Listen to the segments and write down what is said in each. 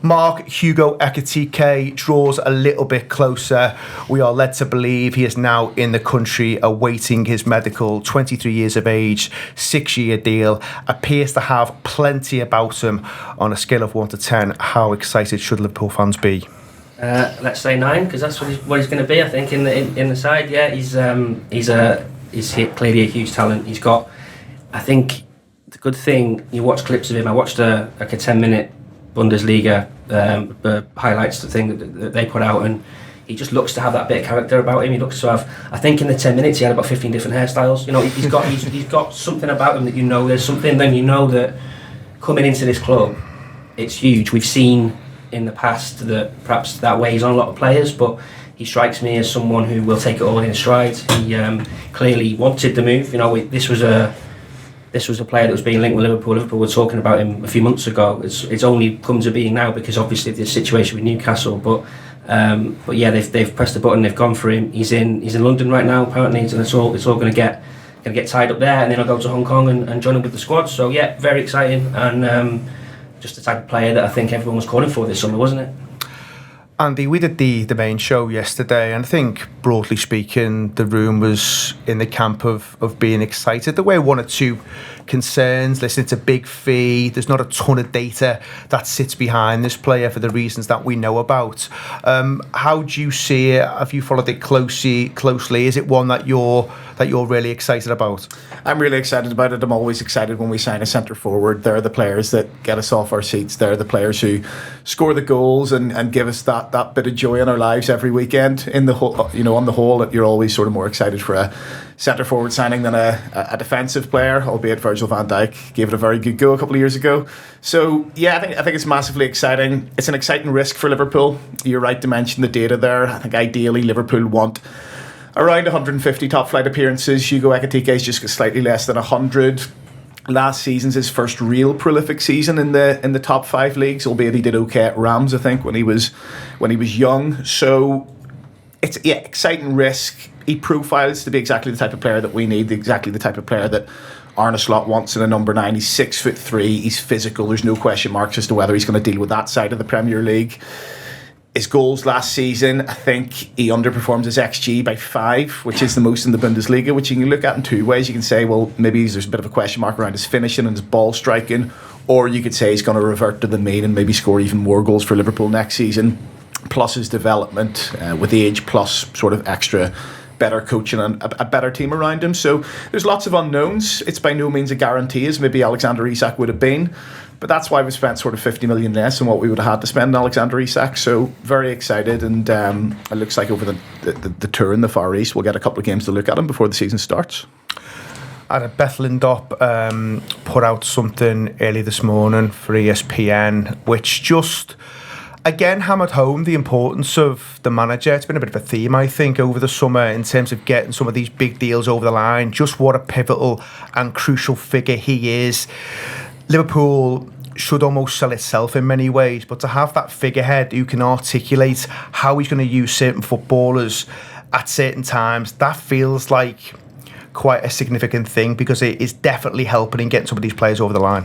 Mark, Hugo Ekitike draws a little bit closer. We are led to believe he is now in the country awaiting his medical. 23 years of age, 6-year deal. Appears to have plenty about him. On a scale of 1 to 10, how excited should Liverpool fans be? Let's say 9, because that's what he's going to be. I think in the side. Yeah, he's clearly a huge talent. He's got. I think the good thing, you watch clips of him. I watched a 10-minute Bundesliga highlights thing that they put out, and he just looks to have that bit of character about him. He looks to have, I think in the 10 minutes he had about 15 different hairstyles. You know, he's got something about him that you know there's something. Then you know that coming into this club, it's huge. We've seen in the past that perhaps that weighs on a lot of players, but he strikes me as someone who will take it all in stride. He clearly wanted the move. You know, this was a player that was being linked with Liverpool. Liverpool were talking about him a few months ago. It's only come to being now because obviously the situation with Newcastle. But yeah, they've pressed the button. They've gone for him. He's in London right now apparently, and it's all going to get tied up there. And then I'll go to Hong Kong and join him with the squad. So yeah, very exciting, and just the type of player that I think everyone was calling for this summer, wasn't it? Andy, we did the main show yesterday, and I think, broadly speaking, the room was in the camp of being excited. There were 1 or 2 concerns, listening to big fee. There's not a ton of data that sits behind this player for the reasons that we know about. How do you see it? Have you followed it closely? Is it one that you're really excited about? I'm really excited about it. I'm always excited when we sign a centre forward. They're the players that get us off our seats. They're the players who score the goals and give us that bit of joy in our lives every weekend. In the whole, on the whole, you're always sort of more excited for a centre forward signing than a defensive player, albeit Virgil van Dijk gave it a very good go a couple of years ago. So yeah, I think it's massively exciting. It's an exciting risk for Liverpool. You're right to mention the data there. I think ideally Liverpool want around 150 top flight appearances. Hugo Ekitike is just slightly less than 100. Last season's his first real prolific season in the top 5 leagues, albeit he did okay at Rams, I think, when he was young. So it's exciting risk. He profiles to be exactly the type of player that we need, exactly the type of player that Arne Slot wants in a number 9. He's 6'3", he's physical. There's no question marks as to whether he's going to deal with that side of the Premier League. His goals last season, I think he underperforms his XG by 5, which is the most in the Bundesliga, which you can look at in 2 ways. You can say, well, maybe there's a bit of a question mark around his finishing and his ball striking, or you could say he's going to revert to the mean and maybe score even more goals for Liverpool next season, plus his development with age, plus sort of extra better coaching and a better team around him. So there's lots of unknowns. It's by no means a guarantee, as maybe Alexander Isak would have been. But that's why we spent sort of 50 million less than what we would have had to spend on Alexander Isak. So very excited, and it looks like over the tour in the Far East we'll get a couple of games to look at him before the season starts. Beth Lindop put out something early this morning for ESPN, which just again hammered home the importance of the manager. It's been a bit of a theme, I think, over the summer in terms of getting some of these big deals over the line. Just what a pivotal and crucial figure he is. Liverpool should almost sell itself in many ways, but to have that figurehead who can articulate how he's going to use certain footballers at certain times, that feels like quite a significant thing, because it is definitely helping in getting some of these players over the line.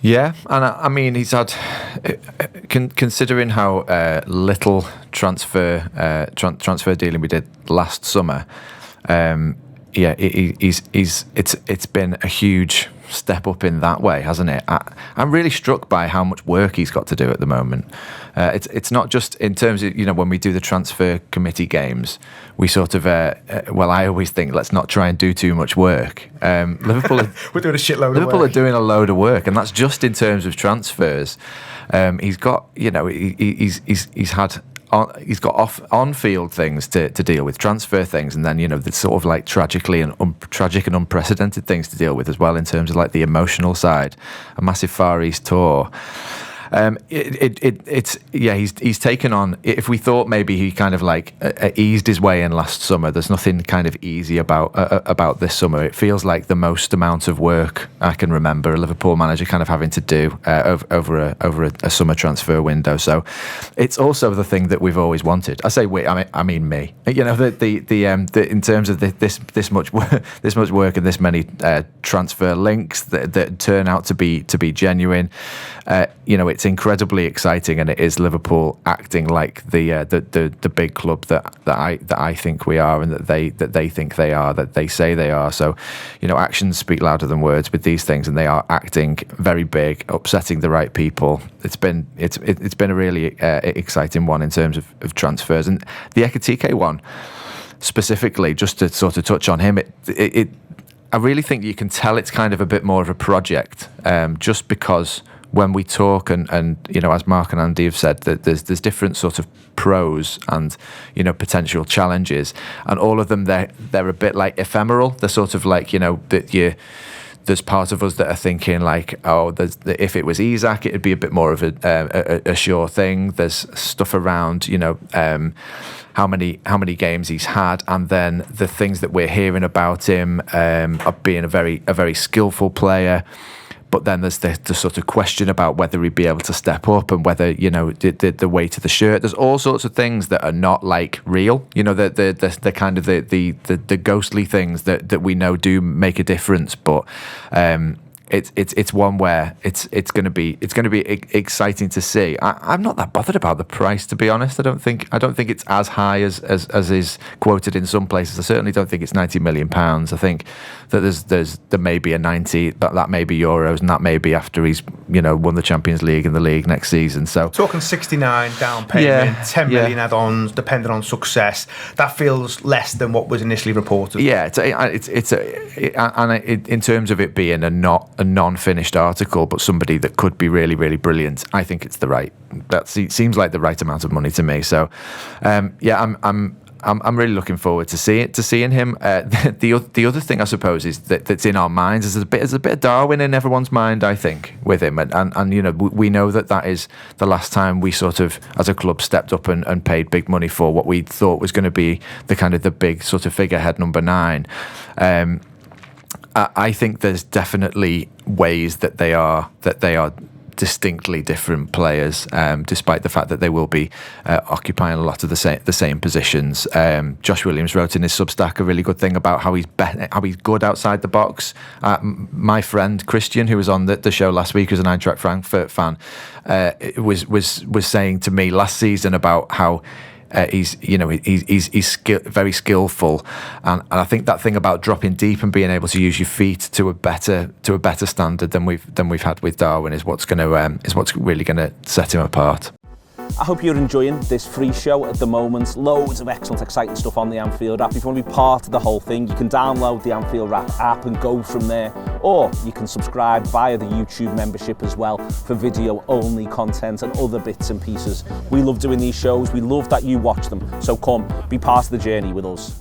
Yeah, and I mean, he's had, considering how little transfer dealing we did last summer, it's been a huge step up in that way, hasn't it? I'm really struck by how much work he's got to do at the moment. It's not just in terms of, when we do the transfer committee games, we sort of, I always think, let's not try and do too much work. Liverpool we're doing a shitload of work. Liverpool are doing a load of work, and that's just in terms of transfers. He's got, he's got on-field things to deal with, transfer things, and then the sort of like tragic and unprecedented things to deal with as well, in terms of like the emotional side. A massive Far East tour. He's taken on. If we thought maybe he kind of like eased his way in last summer, there's nothing kind of easy about this summer. It feels like the most amount of work I can remember a Liverpool manager kind of having to do over a summer transfer window. So it's also the thing that we've always wanted. I say we, I mean me. The in terms of this much work and this many transfer links that turn out to be genuine. it's incredibly exciting, and it is Liverpool acting like the big club that I think we are, and that they think they are, that they say they are. So, actions speak louder than words with these things, and they are acting very big, upsetting the right people. It's been a really exciting one in terms of transfers, and the Ekitike one specifically, just to sort of touch on him, I really think you can tell it's kind of a bit more of a project, just because when we talk and as Mark and Andy have said, that there's different sort of pros and potential challenges, and all of them they're a bit like ephemeral. They're sort of like there's part of us that are thinking like, if it was Isak, it'd be a bit more of a sure thing. There's stuff around how many games he's had, and then the things that we're hearing about him of being a very skillful player. But then there's the sort of question about whether he'd be able to step up, and whether the weight of the shirt. There's all sorts of things that are not like real. The kind of the ghostly things that we know do make a difference. But it's one where it's going to be exciting to see. I'm not that bothered about the price, to be honest. I don't think it's as high as is quoted in some places. I certainly don't think it's £90 million. I think that there may be a 90, but that may be euros, and that may be after he's won the Champions League and the league next season. So talking 69 down payment, 10 million add-ons, depending on success. That feels less than what was initially reported. Yeah, in terms of it being a non-finished article, but somebody that could be really, really brilliant, I think it's seems like the right amount of money to me. So, I'm really looking forward to seeing him. The other thing I suppose is that's in our minds is there's a bit of Darwin in everyone's mind, I think, with him, and we know that is the last time we sort of as a club stepped up and paid big money for what we thought was going to be the kind of the big sort of figurehead number 9. I think there's definitely ways that they are distinctly different players, despite the fact that they will be occupying a lot of the same positions. Josh Williams wrote in his Substack a really good thing about how he's good outside the box. My friend Christian, who was on the show last week, who's an Eintracht Frankfurt fan, was saying to me last season about how he's very skillful, and I think that thing about dropping deep and being able to use your feet to a better standard than we've had with Darwin is what's really going to set him apart. I hope you're enjoying this free show at the moment. Loads of excellent, exciting stuff on the Anfield app. If you want to be part of the whole thing, you can download the Anfield app and go from there. Or you can subscribe via the YouTube membership as well for video-only content and other bits and pieces. We love doing these shows. We love that you watch them. So come, be part of the journey with us.